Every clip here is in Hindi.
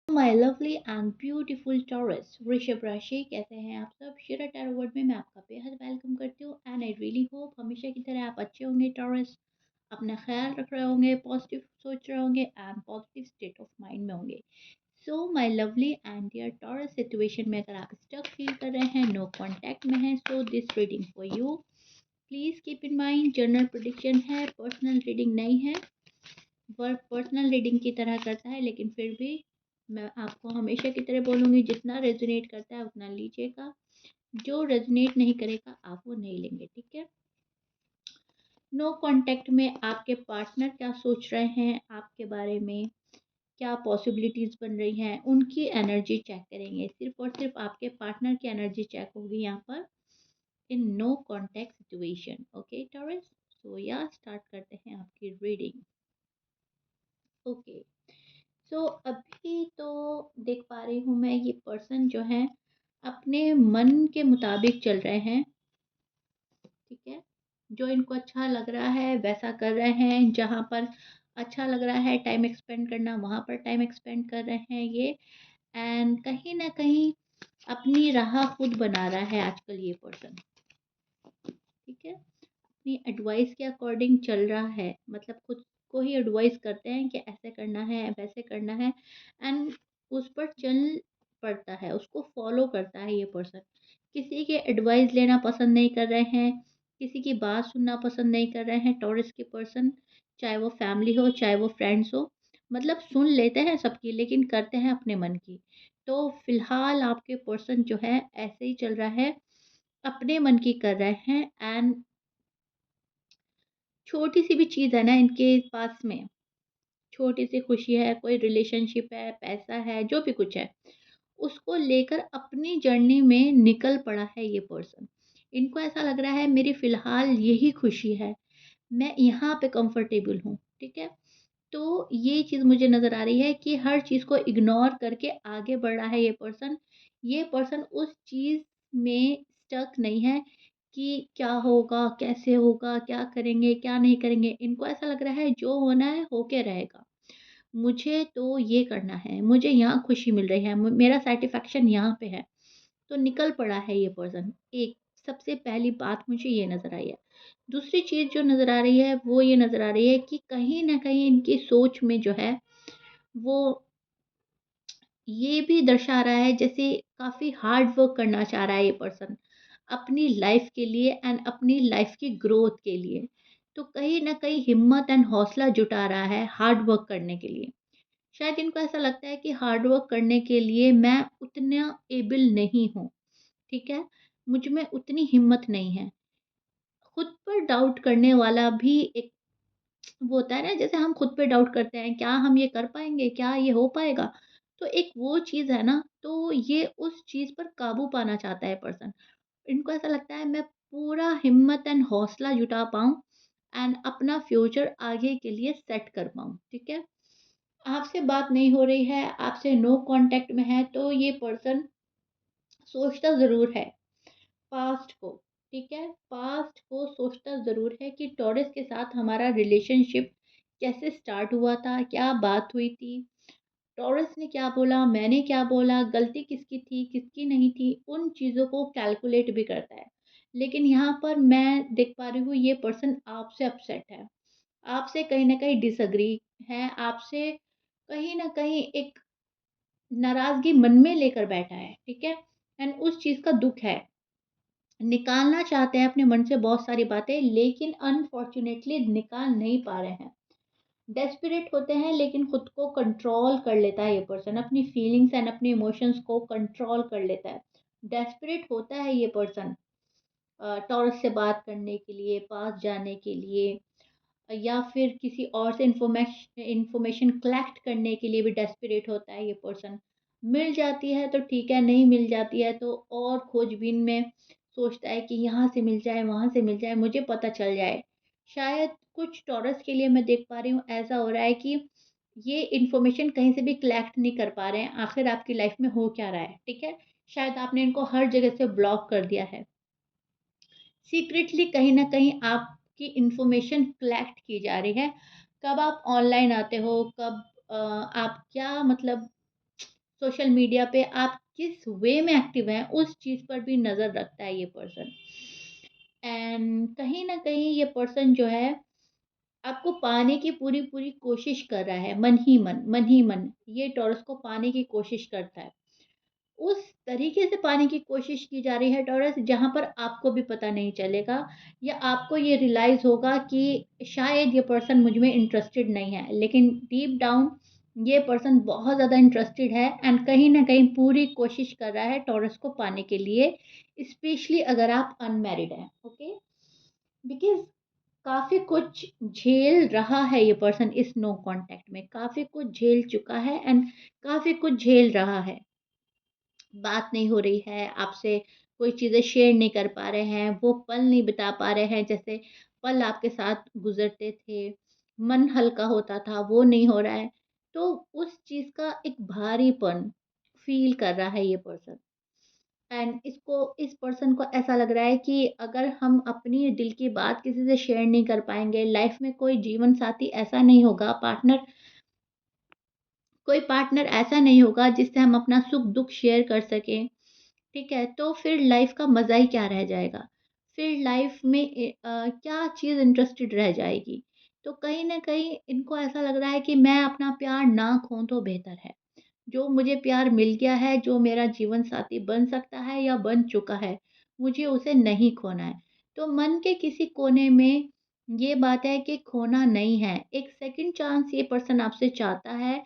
My lovely and beautiful taurus वृषभ राशि, कैसे हैं आप सब? शिरा टैरो वर्ड में मैं आपका बेहद वेलकम करती हूँ एंड आई रियली होप हमेशा की तरह आप अच्छे होंगे टॉरस। अपना ख्याल रख रहे होंगे, पॉजिटिव सोच रहे होंगे and positive state of mind में होंगे। So my lovely and dear Taurus, situation में अगर आप स्टक फील कर रहे हैं, नो कांटेक्ट में हैं, so this reading for you. Please keep in mind general prediction है, पर्सनल रीडिंग नहीं है। वर्क पर्सनल रीडिंग की तरह करता है, लेकिन फिर भी मैं आपको हमेशा की तरह बोलूँगी, जितना रेजोनेट करता है उतना लीजिएगा, जो रेजोनेट नहीं करेगा आप वो नहीं लेंगे, ठीक है? नो कांटेक्ट में आपके पार्टनर क्या सोच रहे हैं आपके बारे में, क्या पॉसिबिलिटीज़ बन रही हैं, उनकी एनर्जी चेक करेंगे। सिर्फ और सिर्फ आपके पार्टनर की एनर्जी चेक होगी यहाँ पर, in no contact situation. Okay Taurus, so या स्टार्ट करते हैं आपकी रीडिंग। ओके, सो अभी तो देख पा रही हूँ मैं, ये पर्सन जो है अपने मन के मुताबिक चल रहे हैं, ठीक है? जो इनको अच्छा लग रहा है वैसा कर रहे हैं, जहाँ पर अच्छा लग रहा है टाइम एक्सपेंड करना वहाँ पर टाइम एक्सपेंड कर रहे हैं ये। एंड कहीं ना कहीं अपनी राह खुद बना रहा है आजकल ये पर्सन, ठीक है? अपनी एडवाइस के अकॉर्डिंग चल रहा है, मतलब खुद को ही एडवाइस करते हैं कि ऐसे करना है वैसे करना है, एंड उस पर चल पड़ता है, उसको फॉलो करता है ये पर्सन। किसी के एडवाइस लेना पसंद नहीं कर रहे हैं, किसी की बात सुनना पसंद नहीं कर रहे हैं टॉरस के पर्सन, चाहे वो फैमिली हो चाहे वो फ्रेंड्स हो। मतलब सुन लेते हैं सबकी, लेकिन करते हैं अपने मन की। तो फिलहाल आपके पर्सन जो है ऐसे ही चल रहा है, अपने मन की कर रहे हैं। एंड छोटी सी भी चीज़ है ना इनके पास में, छोटी सी खुशी है, कोई रिलेशनशिप है, पैसा है, जो भी कुछ है, उसको लेकर अपनी जर्नी में निकल पड़ा है ये पर्सन। इनको ऐसा लग रहा है मेरी फ़िलहाल यही खुशी है, मैं यहाँ पे कंफर्टेबल हूँ, ठीक है? तो ये चीज़ मुझे नज़र आ रही है कि हर चीज़ को इग्नोर करके आगे बढ़ रहा है ये पर्सन। ये पर्सन उस चीज़ में स्टक नहीं है कि क्या होगा, कैसे होगा, क्या करेंगे, क्या नहीं करेंगे। इनको ऐसा लग रहा है जो होना है होके रहेगा। मुझे तो ये करना है, मुझे यहाँ खुशी मिल रही है, मेरा सैटिस्फैक्शन यहाँ पे है। तो निकल पड़ा है ये पर्सन। एक सबसे पहली बात मुझे ये नज़र आई है। दूसरी चीज़ जो नज़र आ रही है वो ये नज़र आ रही है कि कहीं न कहीं इनकी सोच में जो है वो ये भी दर्शा रहा है, जैसे काफ़ी हार्ड वर्क करना चाह रहा है ये पर्सन अपनी लाइफ़ के लिए एंड अपनी लाइफ़ की ग्रोथ के लिए। तो कहीं न कहीं हिम्मत एंड हौसला जुटा रहा है हार्ड वर्क करने के लिए। शायद इनको ऐसा लगता है कि हार्ड वर्क करने के लिए मैं उतना एबल नहीं हूँ, ठीक है? मुझ में उतनी हिम्मत नहीं है। खुद पर डाउट करने वाला भी एक वो होता है ना, जैसे हम खुद पे डाउट करते हैं, क्या हम ये कर पाएँगे? क्या ये हो पाएगा? तो एक वो चीज़ है ना, तो ये उस चीज़ पर काबू पाना चाहता है पर्सन। इनको ऐसा लगता है मैं पूरा हिम्मत एंड हौसला जुटा पाऊँ एंड अपना फ्यूचर आगे के लिए सेट कर पाऊँ, ठीक है? आपसे बात नहीं हो रही है, आपसे नो कॉन्टैक्ट में है, तो ये पर्सन सोचता ज़रूर है पास्ट को, ठीक है? पास्ट को सोचता ज़रूर है कि टॉरस के साथ हमारा रिलेशनशिप कैसे स्टार्ट हुआ था, क्या बात हुई थी, टॉरस ने क्या बोला, मैंने क्या बोला, गलती किसकी थी, किसकी नहीं थी, उन चीज़ों को कैलकुलेट भी करता है। लेकिन यहाँ पर मैं देख पा रही हूँ ये पर्सन आपसे अपसेट है, आपसे कहीं न कहीं डिसएग्री है, आपसे कहीं न कहीं एक नाराज़गी मन में लेकर बैठा है, ठीक है? एंड उस चीज़ का दुःख है। निकालना चाहते हैं अपने मन से बहुत सारी बातें, लेकिन अनफॉर्च्यूनेटली निकाल नहीं पा रहे हैं। डेस्परेट होते हैं, लेकिन खुद को कंट्रोल कर लेता है ये पर्सन, अपनी फीलिंग्स एंड अपने इमोशंस को कंट्रोल कर लेता है। डेस्परेट होता है ये पर्सन टॉरस से बात करने के लिए, पास जाने के लिए, या फिर किसी और से इन्फॉर्मेशन कलेक्ट करने के लिए भी डेस्परेट होता है ये पर्सन। मिल जाती है तो ठीक है, नहीं मिल जाती है तो और खोजबीन में सोचता है कि यहाँ से मिल जाए, वहाँ से मिल जाए, मुझे पता चल जाए। शायद कुछ टॉरस के लिए मैं देख पा रही हूँ ऐसा हो रहा है कि ये इन्फॉर्मेशन कहीं से भी कलेक्ट नहीं कर पा रहे हैं, आखिर आपकी लाइफ में हो क्या रहा है, ठीक है? शायद आपने इनको हर जगह से ब्लॉक कर दिया है। सीक्रेटली कहीं न कहीं आपकी इन्फॉर्मेशन कलेक्ट की जा रही है। कब आप ऑनलाइन आते हो, कब आप क्या मतलब सोशल मीडिया पे आप किस वे में एक्टिव हैं, उस चीज़ पर भी नज़र रखता है ये पर्सन। एंड कहीं न कहीं ये पर्सन जो है, आपको पाने की पूरी-पूरी कोशिश कर रहा है, मन ही मन, ये टॉरस को पाने की कोशिश करता है। उस तरीके से पाने की कोशिश की जा रही है टॉरस, जहाँ पर आपको भी पता नहीं चलेगा या आपको ये रियलाइज़ होगा कि शायद ये पर्सन मुझ में इंटरेस्टेड नहीं है। लेकिन डीप डाउन ये पर्सन बहुत ज़्यादा इंटरेस्टेड है एंड कहीं न कहीं पूरी कोशिश कर रहा है टॉरस को पाने के लिए, स्पेशली अगर आप अनमैरिड हैं, ओके? बिकॉज़ काफ़ी कुछ झेल रहा है ये पर्सन इस नो कॉन्टैक्ट में, काफ़ी कुछ झेल चुका है एंड काफ़ी कुछ झेल रहा है। बात नहीं हो रही है, आपसे कोई चीज़ें शेयर नहीं कर पा रहे हैं, वो पल नहीं बिता पा रहे हैं जैसे पल आपके साथ गुज़रते थे, मन हल्का होता था, वो नहीं हो रहा है। तो उस चीज़ का एक भारीपन फ़ील कर रहा है ये पर्सन एंड इस पर्सन को ऐसा लग रहा है कि अगर हम अपनी दिल की बात किसी से शेयर नहीं कर पाएँगे, लाइफ़ में कोई जीवन साथी ऐसा नहीं होगा, कोई पार्टनर ऐसा नहीं होगा जिससे हम अपना सुख-दुःख शेयर कर सकें। ठीक है? तो फिर लाइफ़ का मज़ा ही क्या रह जाएगा? फिर लाइफ़ में क्या चीज़ इंटरेस्टेड रह जाएगी? तो कहीं न कहीं इनको ऐसा लग रहा है कि मैं अपना प्यार ना खोऊँ तो बेहतर है। जो मुझे प्यार मिल गया है, जो मेरा जीवन साथी बन सकता है या बन चुका है, मुझे उसे नहीं खोना है। तो मन के किसी कोने में ये बात है कि खोना नहीं है। एक सेकंड चांस ये पर्सन आपसे चाहता है।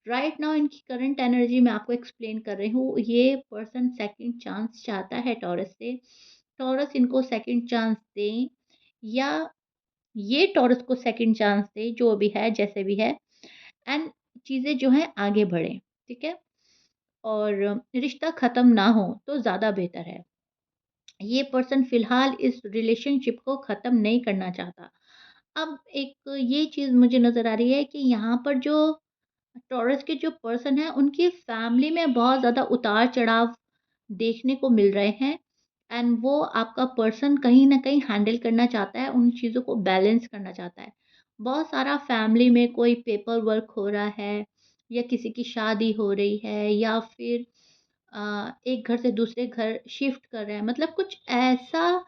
राइट नाउ इनकी करंट एनर्जी मैं आपको एक्सप्लेन कर रही हूँ। ये पर्सन सेकंड चांस चाहता है टॉरस से। टॉरस इनको सेकंड चांस दें या ये टॉरस को सेकंड चांस दे, जो भी है, जैसे भी है एंड चीज़ें जो हैं आगे बढ़ें, ठीक है? और रिश्ता ख़त्म ना हो तो ज़्यादा बेहतर है। ये पर्सन फ़िलहाल इस रिलेशनशिप को ख़त्म नहीं करना चाहता। अब एक ये चीज़ मुझे नज़र आ रही है कि यहाँ पर जो टॉरस के जो पर्सन हैं, उनकी फैमिली में बहुत ज़्यादा उतार-चढ़ाव देखने को मिल रहे हैं एंड वो आपका पर्सन कहीं न कहीं हैंडल करना चाहता है, उन चीज़ों को बैलेंस करना चाहता है। बहुत सारा फैमिली में कोई पेपर वर्क हो रहा है या किसी की शादी हो रही है या फिर एक घर से दूसरे घर शिफ्ट कर रहे हैं। मतलब कुछ ऐसा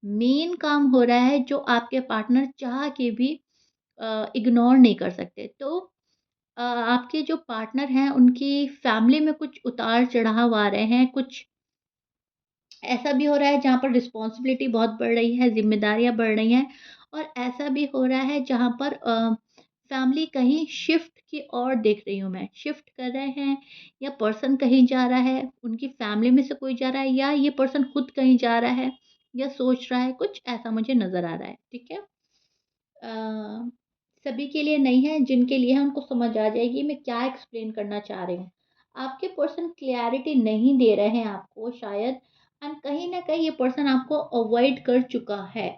मेन काम हो रहा है जो आपके पार्टनर चाह के भी इग्नोर नहीं कर सकते। तो आपके जो पार्टनर हैं उनकी फैमिली में कुछ उतार-चढ़ाव आ रहे हैं, कुछ ऐसा भी हो रहा है जहाँ पर रिस्पॉन्सिबिलिटी बहुत बढ़ रही है, ज़िम्मेदारियाँ बढ़ रही हैं और ऐसा भी हो रहा है जहाँ पर फैमिली कहीं शिफ्ट की ओर देख रही हूँ मैं, शिफ्ट कर रहे हैं या पर्सन कहीं जा रहा है, उनकी फैमिली में से कोई जा रहा है या ये पर्सन खुद कहीं जा रहा है या सोच रहा है, कुछ ऐसा मुझे नज़र आ रहा है, ठीक है? अ, सभी के लिए नहीं है, जिनके लिए है उनको समझ आ जाएगी मैं क्या एक्सप्लेन करना चाह रही हूँ। आपके पर्सन क्लैरिटी नहीं दे रहे हैं आपको शायद एंड कहीं न कहीं ये पर्सन आपको अवॉइड कर चुका है।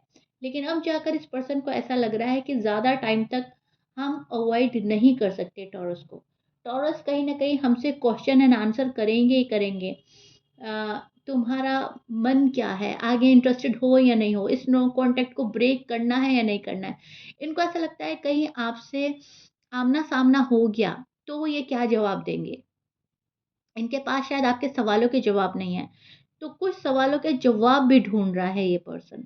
लेकिन अब जाकर इस पर्सन को ऐसा लग रहा है कि ज़्यादा टाइम तक हम अवॉइड नहीं कर सकते टॉरस को। टॉरस कहीं न कहीं हमसे क्वेश्चन एंड आंसर करेंगे ही करेंगे। तुम्हारा मन क्या है? आगे इंटरेस्टेड हो या नहीं हो? इस नो कॉन्टैक्ट को ब्रेक करना है या नहीं करना है? इनको ऐसा लगता है कहीं आपसे आमना-सामना हो गया, तो वो ये क्या जवाब देंगे? इनके पास शायद आपके सवालों के जवाब नहीं है। तो कुछ सवालों के जवाब भी ढूँढ रहा है ये पर्सन।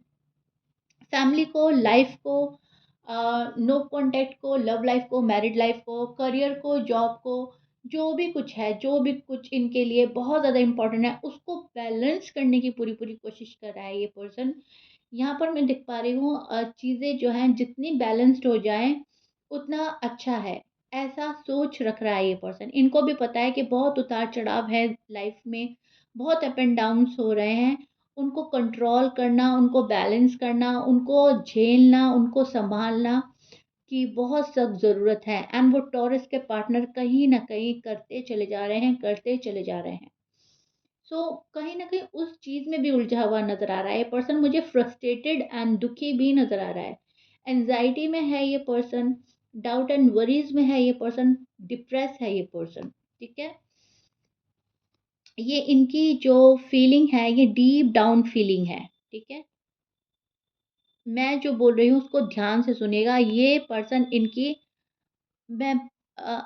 फैमिली को, लाइफ़ को नो कॉन्टैक्ट को, लव लाइफ़ को, मैरिड लाइफ़ को, करियर को, जॉब को, जो भी कुछ है, जो भी कुछ इनके लिए बहुत ज़्यादा इम्पोर्टेंट है, उसको बैलेंस करने की पूरी-पूरी कोशिश कर रहा है ये पर्सन। यहाँ पर मैं देख पा रही हूँ चीज़ें जो हैं जितनी बैलेंस्ड हो जाएँ, उतना अच्छा है। ऐसा सोच रख रहा है ये पर्सन। इनको भी पता है कि बहुत उतार-चढ़ाव है लाइफ़ में, बहुत अप एंड डाउन्स हो रहे हैं। उनको कंट्रोल करना, उनको बैलेंस करना, उनको झेलना, उनको सँभालना की बहुत सख्त ज़रूरत है एंड वो टॉरस के पार्टनर कहीं न कहीं करते चले जा रहे हैं, करते चले जा रहे हैं। सो कहीं न कहीं उस चीज़ में भी उलझा हुआ नज़र आ रहा है। ये पर्सन मुझे फ्रस्ट्रेटेड एंड दुखी भी नज़र आ रहा है। एंग्ज़ायटी में है ये पर्सन, डाउट एंड वरीज़ में है ये पर्सन, डिप्रेस है ये पर्सन, ठीक है? ये इनकी जो फीलिंग है, ये डीप डाउन फीलिंग है, ठीक है? मैं जो बोल रही हूँ उसको ध्यान से सुनिएगा। ये पर्सन इनकी मैं अ,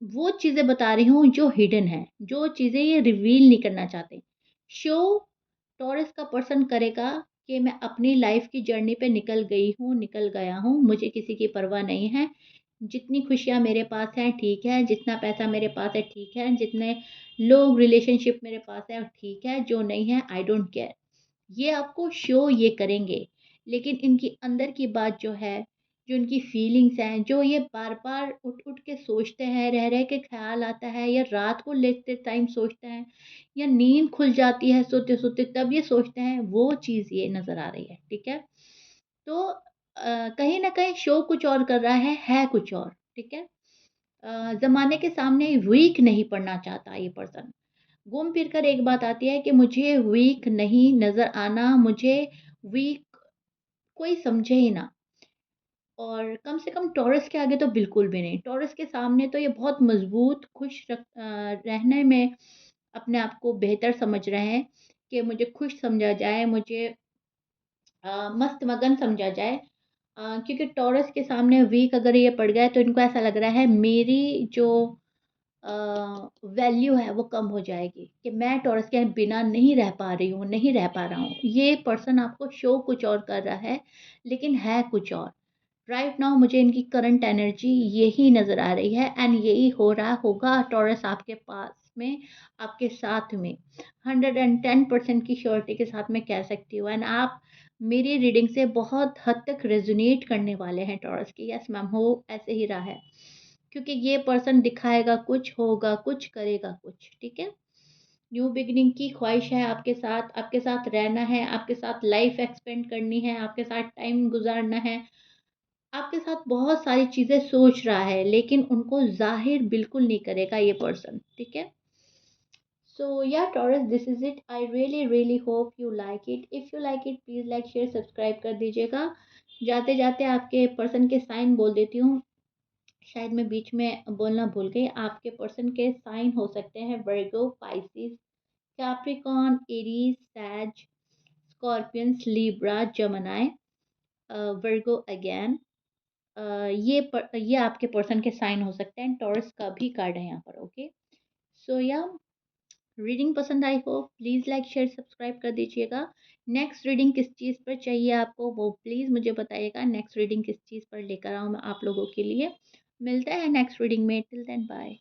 वो चीज़ें बता रही हूँ जो हिडन है, जो चीज़ें ये रिवील नहीं करना चाहते। शो टॉरस का पर्सन करेगा कि मैं अपनी लाइफ़ की जर्नी पे निकल गई हूँ, निकल गया हूँ, मुझे किसी की परवाह नहीं है। जितनी खुशियाँ मेरे पास हैं ठीक है, जितना पैसा मेरे पास है ठीक है, जितने लोग रिलेशनशिप मेरे पास है ठीक है, जो नहीं है आई डोंट केयर। ये आपको शो ये करेंगे, लेकिन इनकी अंदर की बात जो है, जो इनकी फीलिंग्स हैं, जो ये बार-बार उठ-उठ के सोचते हैं, रह-रह के ख़्याल आता है या रात को लेटते टाइम सोचते हैं या नींद खुल जाती है सोते-सोते तब ये सोचते हैं, वो चीज़ ये नज़र आ रही है, ठीक है? तो कहीं न कहीं शो कुछ और कर रहा है कुछ और, ठीक है? ज़माने के सामने वीक नहीं पड़ना चाहता ये पर्सन। घूम फिर कर एक बात आती है कि मुझे वीक नहीं नज़र आना, मुझे वीक कोई समझे ही ना और कम से कम टॉरस के आगे तो बिल्कुल भी नहीं। टॉरस के सामने तो ये बहुत मज़बूत, रहने में अपने आप को बेहतर समझ रहे हैं कि मुझे खुश समझा जाए, मुझे मस्त मगन समझा जाए। क्योंकि टॉरस के सामने वीक अगर ये पड़ गए तो इनको ऐसा लग रहा है मेरी जो अ, वैल्यू है वो कम हो जाएगी कि मैं टॉरस के बिना नहीं रह पा रही हूँ, नहीं रह पा रहा हूँ। ये पर्सन आपको शो कुछ और कर रहा है, लेकिन है कुछ और। राइट नाउ मुझे इनकी करंट एनर्जी यही नज़र आ रही है एंड यही हो रहा होगा टॉरस आपके पास में, आपके साथ में। 110% की श्योरिटी के साथ मैं कह सकती हूँ एंड आप मेरी रीडिंग से बहुत हद तक रेज़ोनेट करने वाले हैं टॉरस के। यस मैम, हो ऐसे ही रहा है। क्योंकि ये पर्सन दिखाएगा कुछ, होगा कुछ, करेगा कुछ, ठीक है? न्यू बिगिनिंग की ख्वाहिश है आपके साथ रहना है, आपके साथ लाइफ़ एक्सपेंड करनी है, आपके साथ टाइम गुज़ारना है, आपके साथ बहुत सारी चीज़ें सोच रहा है, लेकिन उनको ज़ाहिर बिल्कुल नहीं करेगा ये पर्सन, ठीक है? So yeah, Taurus, this is it. I really really hope you like it. If you like it, please like, share, subscribe कर दीजिएगा। जाते जाते आपके पर्सन के साइन बोल देती हूँ। शायद मैं बीच में बोलना भूल गई। आपके पर्सन के साइन हो सकते हैं Virgo, Pisces, Capricorn, Aries, Sag, Scorpions, Libra, Gemini, Virgo again. ये आपके पर्सन के साइन हो सकते हैं। टॉरस का भी कार्ड है यहाँ पर, ओके? सो या रीडिंग पसंद आई हो प्लीज़ लाइक शेयर सब्सक्राइब कर दीजिएगा। नेक्स्ट रीडिंग किस चीज़ पर चाहिए आपको वो प्लीज़ मुझे बताइएगा। नेक्स्ट रीडिंग किस चीज़ पर लेकर आऊँ मैं आप लोगों के लिए। मिलते हैं नेक्स्ट रीडिंग में। Till then bye.